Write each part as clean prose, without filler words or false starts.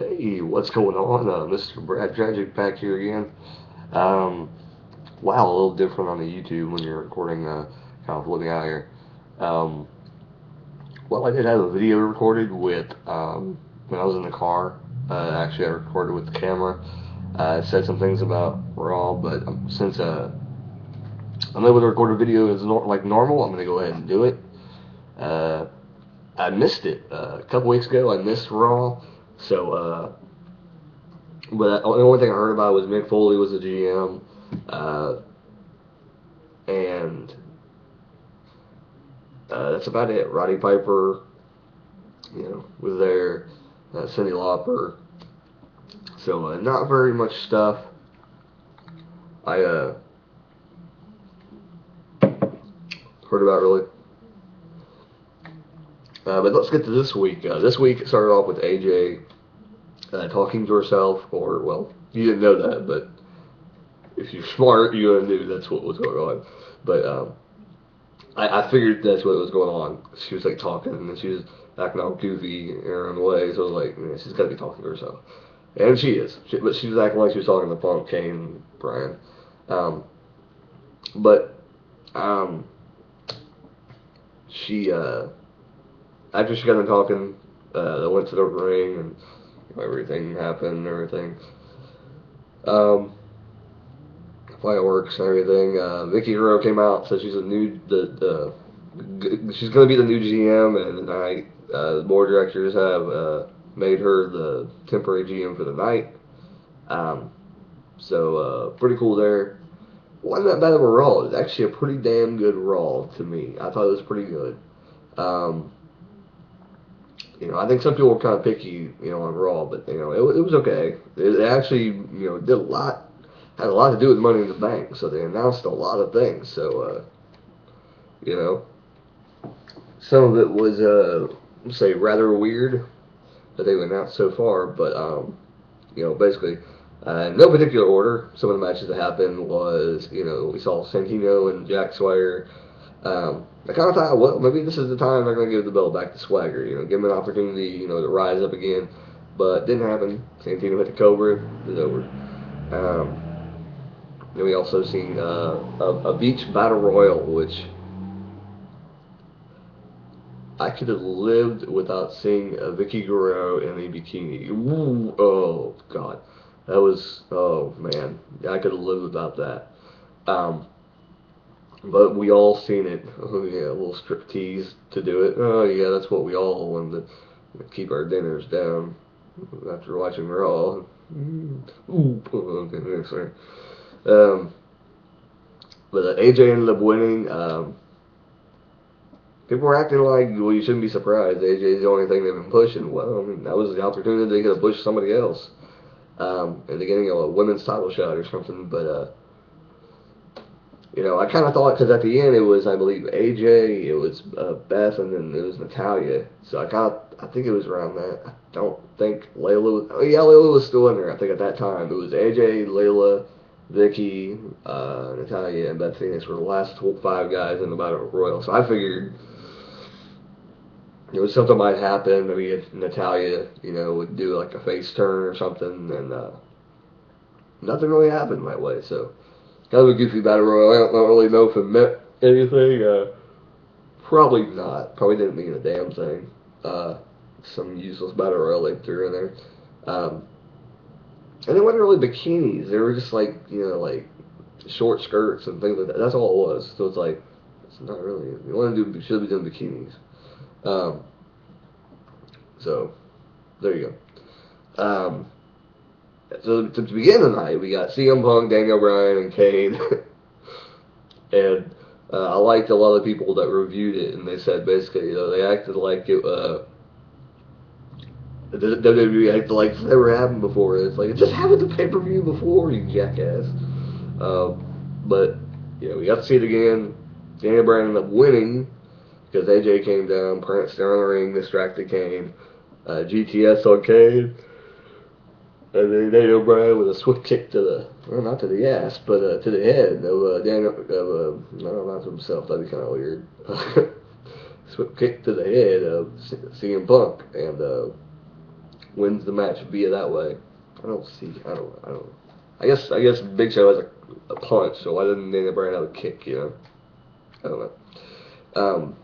Hey, what's going on? Mr. Brad Tragic back here again. Um, wow, a little different on the YouTube when you're recording, kind of looking out here. Um, well, I did have a video recorded with, when I was in the car. Actually, I recorded with the camera. I said some things about Raw, but since I'm able to record a video as like normal, I'm going to go ahead and do it. Uh, I missed it a couple weeks ago. I missed Raw, so but the only thing I heard about was Mick Foley was the GM, uh, and that's about it. Roddy Piper, was there. Cyndi Lauper. So not very much stuff. I heard about really. But let's get to this week. This week it started off with AJ talking to herself, or well, you didn't know that, but if you're smart, you knew that's what was going on. But I figured that's what was going on. She was like talking, and she was acting all goofy in her own way. So I was like, man, she's got to be talking to herself, and she is. But she was acting like she was talking to Punk, Kane, Brian. Um, but she after she got done talking, they went to the ring and everything happened and everything. Um, Fireworks and everything. Vicky Guerrero came out, said she's a new she's going to be the new GM, and tonight the board of directors have made her the temporary GM for the night. So pretty cool there. Wasn't that bad of a Raw. It was actually a pretty damn good Raw to me. I thought it was pretty good. Um, I think some people were kind of picky, on Raw, but it was okay. It actually, did a lot, had a lot to do with Money in the Bank. So they announced a lot of things. So you know, some of it was say rather weird that they've announced so far, but basically. In no particular order, some of the matches that happened was, we saw Santino and Jack Swagger. I kind of thought, well, maybe this is the time they're going to give the belt back to Swagger, give him an opportunity, to rise up again. But didn't happen. Santino hit the Cobra, it was over. Then we also seen a beach battle royal, which I could have lived without seeing a Vicky Guerrero in a bikini. Ooh, oh, God. That was, oh, man. I could have lived without that. Um, but we all seen it. Oh, yeah, a little strip tease to do it. Oh, yeah, that's what we all wanted to keep our dinners down after watching Raw. Ooh, okay, sorry. Um, but AJ ended up winning. People were acting like, well, you shouldn't be surprised. AJ's the only thing they've been pushing. Well, I mean, that was the opportunity they could have pushed somebody else. And they're getting a women's title shot or something. But, I kind of thought, because at the end it was, I believe, AJ, it was Beth, and then it was Natalya. So I think it was around that. I don't think Layla was, oh yeah, Layla was still in there. I think at that time it was AJ, Layla, Vicky, Natalya, and Beth Phoenix were the last 5 guys in the Battle Royal. So I figured something might happen. Maybe if Natalya, would do like a face turn or something, and nothing really happened that way. So kind of a goofy battle royal. I don't really know if it meant anything. Probably not. Probably didn't mean a damn thing. Some useless battle royal they threw in there. And they weren't really bikinis. They were just like like short skirts and things like that. That's all it was. So it's like it's not really. You want to do should be doing bikinis. Um, so there you go. So to begin the night, we got CM Punk, Daniel Bryan, and Kane. And I liked a lot of people that reviewed it, and they said basically, they acted like it. The WWE acted like it's never happened before. It's like it just happened the pay-per-view before, you jackass. But we got to see it again. Daniel Bryan ended up winning because AJ came down, pranced down the ring, distracted Kane. GTS on Kane. And then Daniel Bryan with a swift kick to the, well, not to the ass, but to the head of no, not to himself. That'd be kind of weird. Swift kick to the head of CM Punk, and wins the match via that way. I don't see. I don't know. I guess Big Show has a punch, so why didn't Daniel Bryan have a kick? I don't know. Um,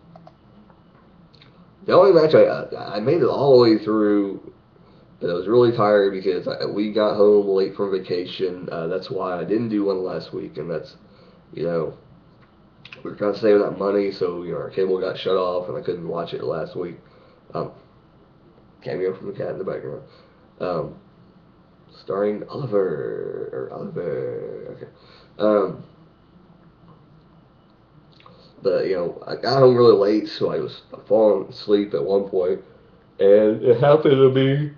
the only match I made it all the way through, but I was really tired because we got home late from vacation. That's why I didn't do one last week, and that's you know we were trying to save that money, so our cable got shut off, and I couldn't watch it last week. Cameo from the cat in the background. Um, Starring Oliver. Okay. But I got home really late, so I was falling asleep at one point, and it happened to be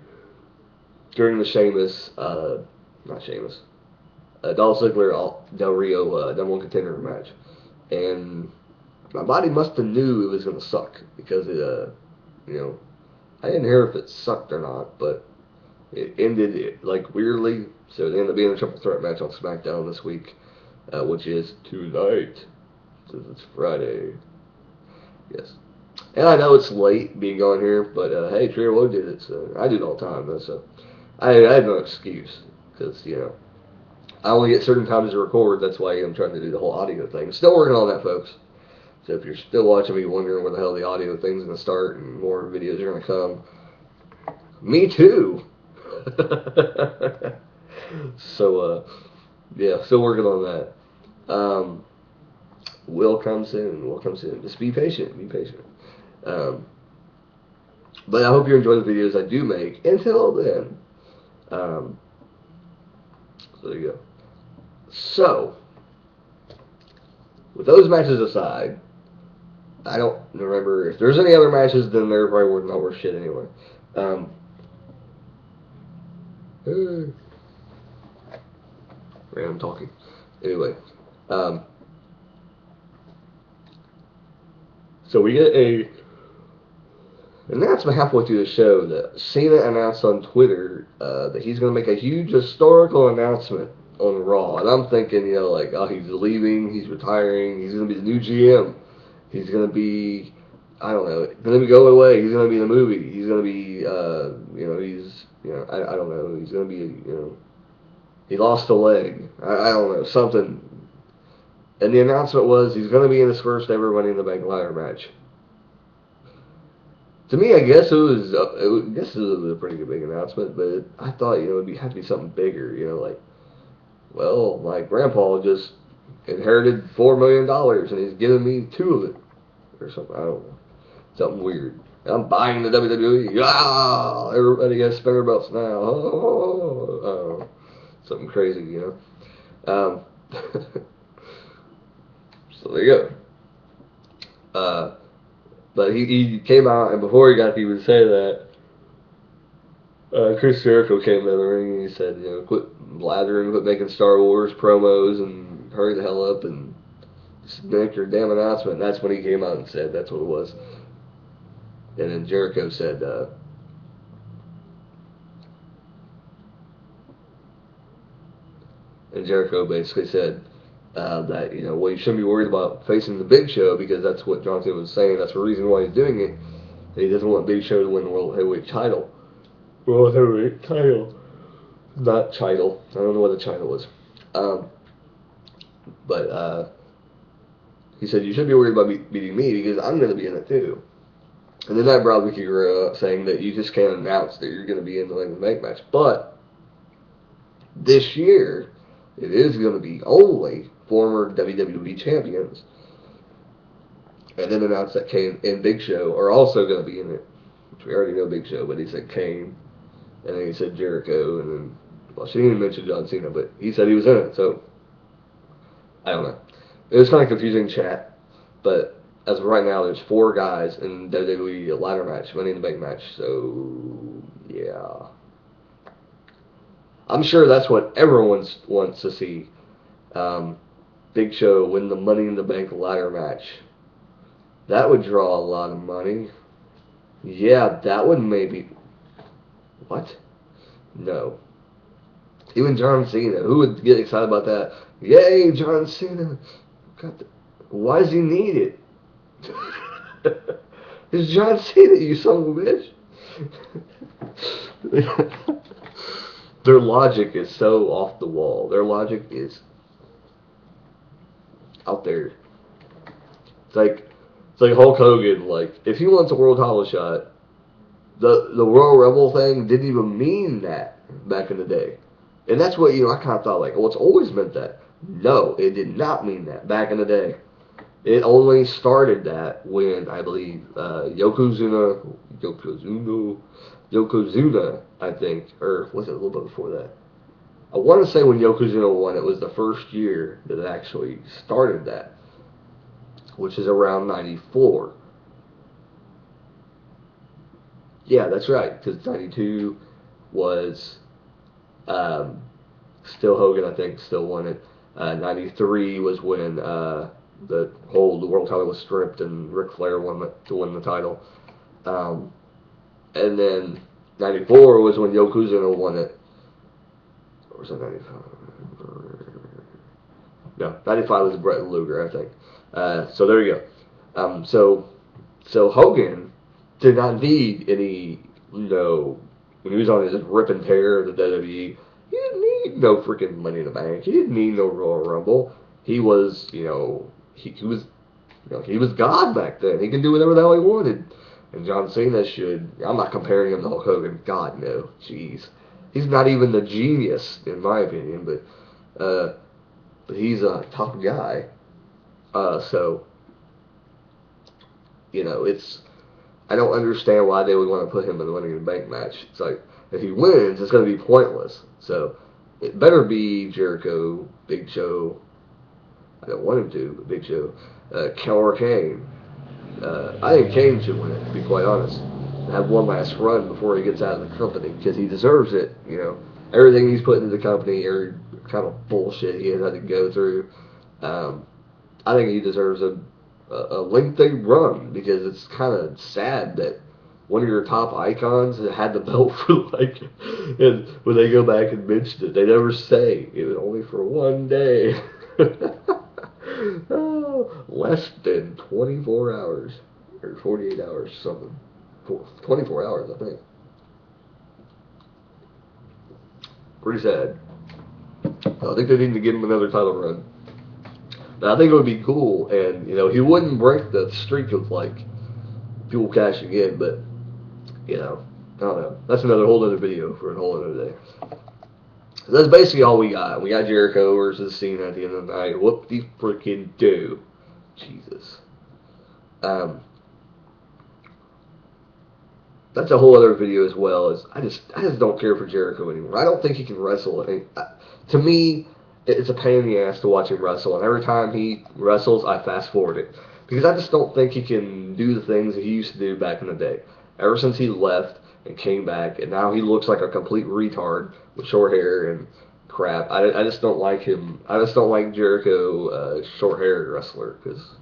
during the not Sheamus, Dolph Ziggler Del Rio number one contender match, and my body must have knew it was gonna suck because I didn't hear if it sucked or not, but it ended like weirdly, so it ended up being a triple threat match on SmackDown this week, which is tonight, since it's Friday. Yes. And I know it's late being on here, but hey, Trey Woe did it, so I do it all the time, though, so I have no excuse, because, I only get certain times to record, that's why I'm trying to do the whole audio thing. Still working on that, folks. So if you're still watching me wondering where the hell the audio thing's going to start and more videos are going to come, me too. So, yeah, still working on that. Will come soon. Just be patient. But I hope you enjoy the videos I do make. Until then, so there you go. So, with those matches aside, I don't remember if there's any other matches. Then they're probably not worth shit anyway. Random talking. Anyway, so we get a announcement halfway through the show that Cena announced on Twitter that he's going to make a huge historical announcement on Raw. And I'm thinking, he's leaving, he's retiring, he's going to be the new GM. He's going to be, I don't know, going to be going away. He's going to be in a movie. He's going to be, I don't know. He's going to be, he lost a leg. I don't know, something. And the announcement was he's going to be in his first ever Money in the Bank ladder match. To me, I guess it was a pretty big announcement, but I thought, it'd have to be something bigger, well, my grandpa just inherited $4 million and he's giving me $2 of it, or something, I don't know, something weird. I'm buying the WWE, everybody has spinner belts now, oh, something crazy, so there you go. But he came out, and before he got to even say that, Chris Jericho came in the ring and he said, quit blathering, quit making Star Wars promos, and hurry the hell up and just make your damn announcement. And that's when he came out and said that's what it was. And then Jericho said, basically said, that, well, you shouldn't be worried about facing the Big Show because that's what John Cena was saying. That's the reason why he's doing it. He doesn't want Big Show to win the World Heavyweight title. World Heavyweight title. Not title. I don't know what the title was. But he said, you shouldn't be worried about beating me because I'm going to be in it too. And then that brought Vicky Guerrero up saying that you just can't announce that you're going to be in the Money in the Bank match. But this year, it is going to be only former WWE champions. And then announced that Kane and Big Show are also going to be in it. Which we already know Big Show, but he said Kane. And then he said Jericho. And then, well, she didn't even mention John Cena, but he said he was in it. So, I don't know. It was kind of confusing chat. But as of right now, there's 4 guys in WWE ladder match, Money in the Bank match. So, yeah. I'm sure that's what everyone wants to see. Big Show win the Money in the Bank ladder match. That would draw a lot of money. Yeah, that would maybe... What? No. Even John Cena. Who would get excited about that? Yay, John Cena. Why does he need it? It's John Cena, you son of a bitch. Their logic is so off the wall. Their logic is out there. It's like Hulk Hogan. Like if he wants a world title shot, the Royal Rumble thing didn't even mean that back in the day, and that's what I kind of thought like, well, it's always meant that. No, it did not mean that back in the day. It only started that when I believe Yokozuna, I think, or was it a little bit before that? I want to say when Yokozuna won, it was the first year that it actually started that, which is around '94. Yeah, that's right, because '92 was still Hogan, I think, still won it. '93 was when the world title was stripped and Ric Flair to win the title. Um, and then '94 was when Yokozuna won it. Or was it '95? No, '95 was Bret Luger, I think. So there you go. So Hogan did not need any, when he was on his rip and tear of the WWE, he didn't need no freaking Money in the Bank. He didn't need no Royal Rumble. He was, he was God back then. He can do whatever the hell he wanted. And John Cena should. I'm not comparing him to Hulk Hogan. God no, jeez, he's not even the genius in my opinion. But he's a top guy. So it's. I don't understand why they would want to put him in the Money in the Bank match. It's like if he wins, it's going to be pointless. So it better be Jericho, Big Show. I don't want him to, but Big Show, or Kane. I think Kane should win it, to be quite honest, and have one last run before he gets out of the company because he deserves it. Everything he's put into the company, every kind of bullshit he has had to go through. I think he deserves a lengthy run because it's kind of sad that one of your top icons had the belt for and when they go back and mention it, they never say it was only for one day. Oh, less than 24 hours or 48 hours, something. 24 hours, I think. Pretty sad. I think they need to give him another title run. Now, I think it would be cool, and he wouldn't break the streak of people cashing in, but I don't know. That's another whole other video for a whole other day. So that's basically all we got. We got Jericho versus Cena at the end of the night. Whoop-de-frickin' do. Jesus. That's a whole other video as well. I just don't care for Jericho anymore. I don't think he can wrestle. To me, it's a pain in the ass to watch him wrestle. And every time he wrestles, I fast forward it. Because I just don't think he can do the things that he used to do back in the day. Ever since he left and came back, and now he looks like a complete retard with short hair and crap. I just don't like him. I just don't like Jericho, short-haired wrestler, because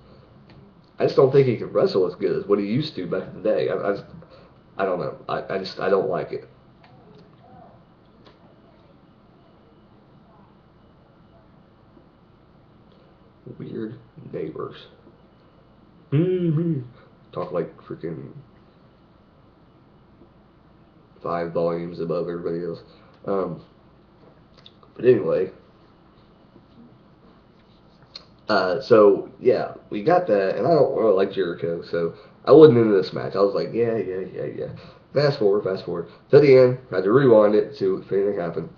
I just don't think he can wrestle as good as what he used to back in the day. I don't know. I don't like it. Weird neighbors. Talk like freaking 5 volumes above everybody else. But anyway, so yeah, we got that, and I don't really like Jericho, so I wasn't into this match. I was like, yeah. Fast forward to the end. Had to rewind it to see if anything happened.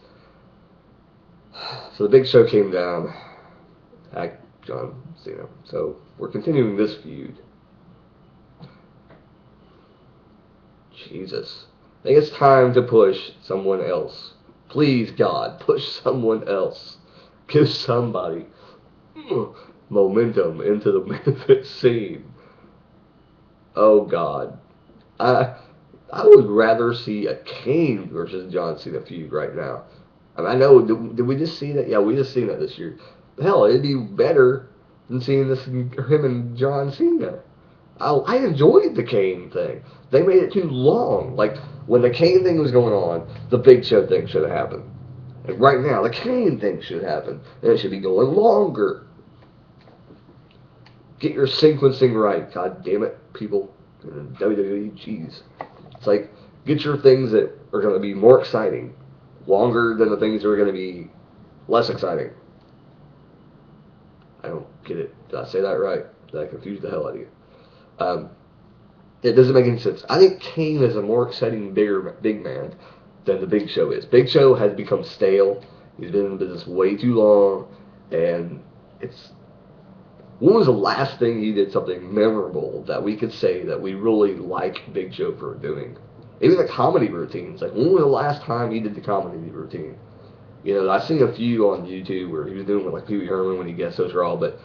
So the Big Show came down, at John Cena. So we're continuing this feud. Jesus. I think it's time to push someone else. Please, God, push someone else. Give somebody momentum into the Memphis scene. Oh, God. I would rather see a Kane versus John Cena feud right now. I know, did we just see that? Yeah, we just seen that this year. Hell, it'd be better than seeing this him and John Cena. I enjoyed the Kane thing. They made it too long. Like, when the Kane thing was going on, the Big Show thing should have happened. And right now, the Kane thing should happen. And it should be going longer. Get your sequencing right. God damn it, people. WWE, jeez. It's like, get your things that are going to be more exciting, longer than the things that are going to be less exciting. I don't get it. Did I say that right? Did I confuse the hell out of you? Um, it doesn't make any sense. I think Kane is a more exciting, big man than the Big Show is. Big Show has become stale. He's been in the business way too long, and it's. When was the last thing he did something memorable that we could say that we really like Big Show for doing? Even the comedy routines. Like, when was the last time he did the comedy routine? You know, I've seen a few on YouTube where he was doing with like Pee Wee Herman when he guest hosts Raw, but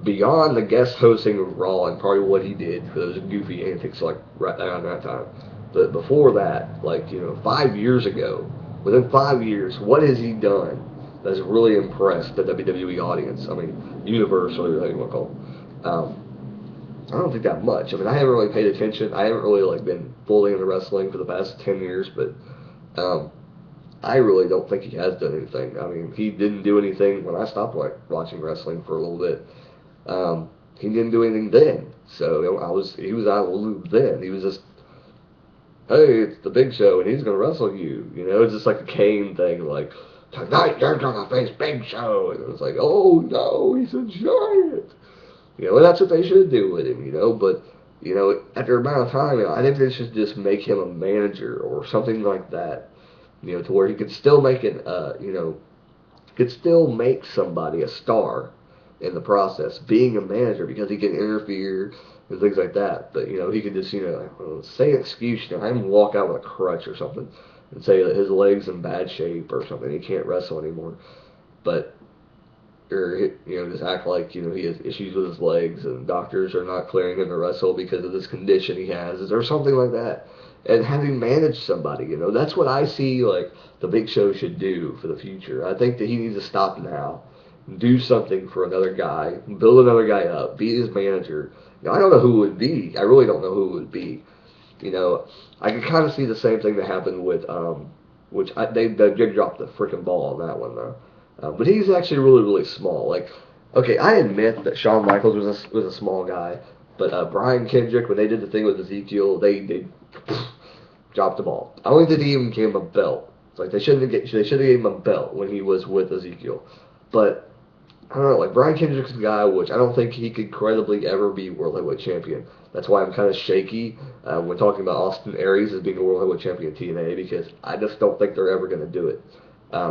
beyond the guest hosting of Raw and probably what he did for those goofy antics like right around that time, but before that, like, you know, 5 years ago, within 5 years, what has he done that's really impressed the WWE audience? I mean, universe, or whatever you want to call it. I don't think that much. I mean, I haven't really paid attention. I haven't really like been fully into wrestling for the past 10 years, but I really don't think he has done anything. I mean, he didn't do anything when I stopped watching wrestling for a little bit. He didn't do anything then, so you know, he was out of the loop then. He was just, hey, it's the Big Show and he's gonna wrestle you. You know, it's just like a Kane thing, like, tonight you're gonna face Big Show, and it was like, oh no, he's a giant. You know, and that's what they should do with him. You know, but you know, after a amount of time, you know, I think they should just make him a manager or something like that. You know, to where he could still make it, you know, could still make somebody a star in the process, being a manager, because he can interfere and things like that. But, you know, he could just, you know, say an excuse, you know, have him walk out with a crutch or something and say that his leg's in bad shape or something, he can't wrestle anymore. But, or, you know, just act like, you know, he has issues with his legs and doctors are not clearing him to wrestle because of this condition he has, or something like that. And having managed somebody, you know, that's what I see, like, the Big Show should do for the future. I think that he needs to stop now, do something for another guy, build another guy up, be his manager. You know, I don't know who it would be. I really don't know who it would be. You know, I can kind of see the same thing that happened with, they dropped the freaking ball on that one, though. But he's actually really, really small. Like, okay, I admit that Shawn Michaels was a small guy, but Brian Kendrick, when they did the thing with Ezekiel, they dropped the ball. I don't think they even gave him a belt. It's like they should have gave him a belt when he was with Ezekiel. But I don't know, like Brian Kendrick's a guy which I don't think he could credibly ever be World Heavyweight Champion. That's why I'm kind of shaky when talking about Austin Aries as being a World Heavyweight Champion in TNA, because I just don't think they're ever going to do it.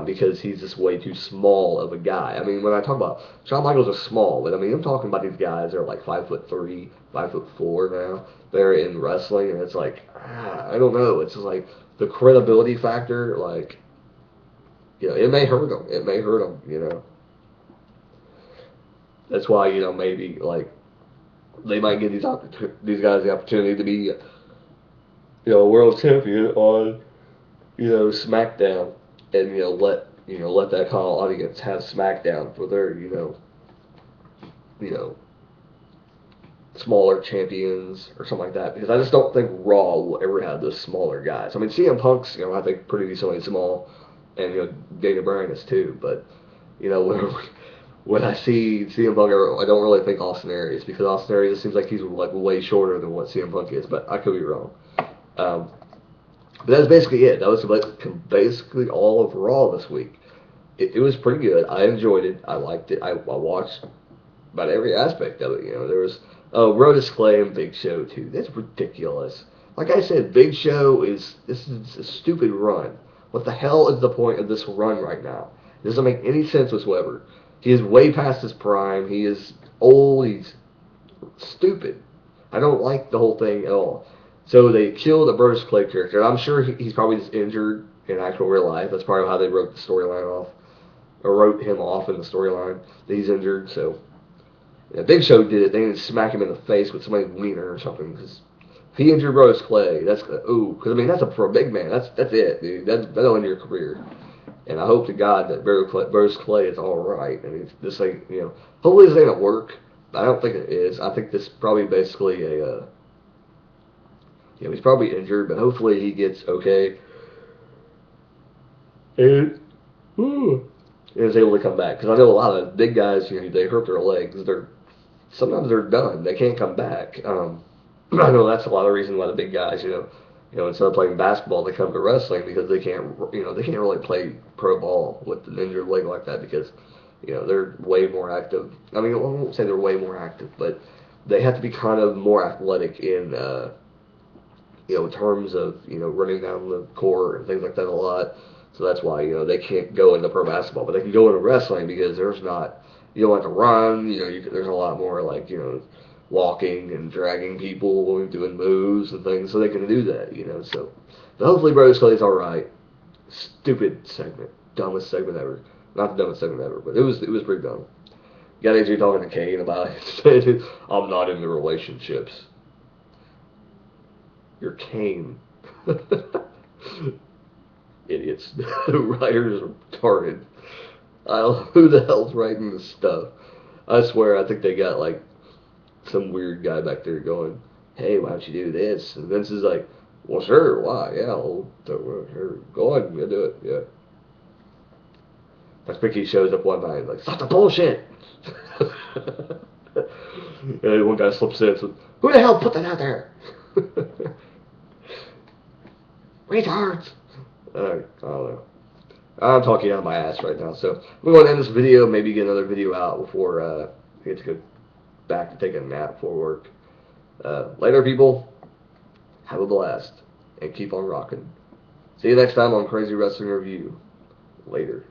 Because he's just way too small of a guy. I mean, when I talk about Shawn Michaels is small, but I mean, I'm talking about these guys that are like 5'3", 5'4" now. They're in wrestling, and it's like, I don't know. It's just like the credibility factor. Like, you know, it may hurt them. It may hurt them. You know, that's why, you know, maybe like they might give these guys the opportunity to be, you know, world champion on, you know, SmackDown. And let that kind of audience have SmackDown for their you know smaller champions or something like that, because I just don't think Raw will ever have those smaller guys. I mean, CM Punk's, you know, I think pretty decently small, and you know Daniel Bryan is too. But you know when I see CM Punk, I don't really think Austin Aries, because Austin Aries seems like he's like way shorter than what CM Punk is, but I could be wrong. But that's basically it. That was basically all of Raw this week. It was pretty good. I enjoyed it. I liked it. I watched about every aspect of it. You know, there was Brodus Clay and Big Show too. That's ridiculous. Like I said, Big Show this is a stupid run. What the hell is the point of this run right now? It doesn't make any sense whatsoever. He is way past his prime. He is old. He's stupid. I don't like the whole thing at all. So they killed a Brodus Clay character. I'm sure he's probably just injured in actual real life. That's probably how they wrote the storyline off, or wrote him off in the storyline that he's injured. So yeah, Big Show did it. They didn't smack him in the face with somebody's wiener or something. Because if he injured Brodus Clay, that's because I mean that's for a big man. That's it, dude. That'll end your career. And I hope to God that Brodus Clay is all right. I mean, this ain't, you know, hopefully this ain't a work. I don't think it is. I think this is probably basically a. You know, he's probably injured, but hopefully he gets okay and is able to come back. Because I know a lot of big guys, you know, they hurt their legs. Sometimes they're done. They can't come back. I know that's a lot of reason why the big guys, you know, You know, instead of playing basketball, they come to wrestling because they can't, they can't really play pro ball with an injured leg like that because, they're way more active. I mean, I won't say they're way more active, but they have to be kind of more athletic in, in terms of, running down the court and things like that a lot. So that's why, they can't go into pro basketball, but they can go into wrestling because you don't have to run, there's a lot more like, walking and dragging people and doing moves and things, so they can do that, so. But hopefully Brodus Clay's alright. Stupid segment. Dumbest segment ever. Not the dumbest segment ever, but it was pretty dumb. You got AJ talking to Kane about it. I'm not into relationships. You're Kane. Idiots. The writers are retarded. Who the hell's writing this stuff? I swear, I think they got like some weird guy back there going, "Hey, why don't you do this?" And Vince is like, "Well, sure, why? Yeah, sure, go ahead, yeah, do it, yeah." Like Mickey shows up one night, like, "Stop the bullshit!" And one guy slips in, so, "Who the hell put that out there?" Retards. I don't know. I'm talking out of my ass right now, so we're going to end this video, maybe get another video out before I get to go back to take a nap before work. Later, people. Have a blast, and keep on rocking. See you next time on Crazy Wrestling Review. Later.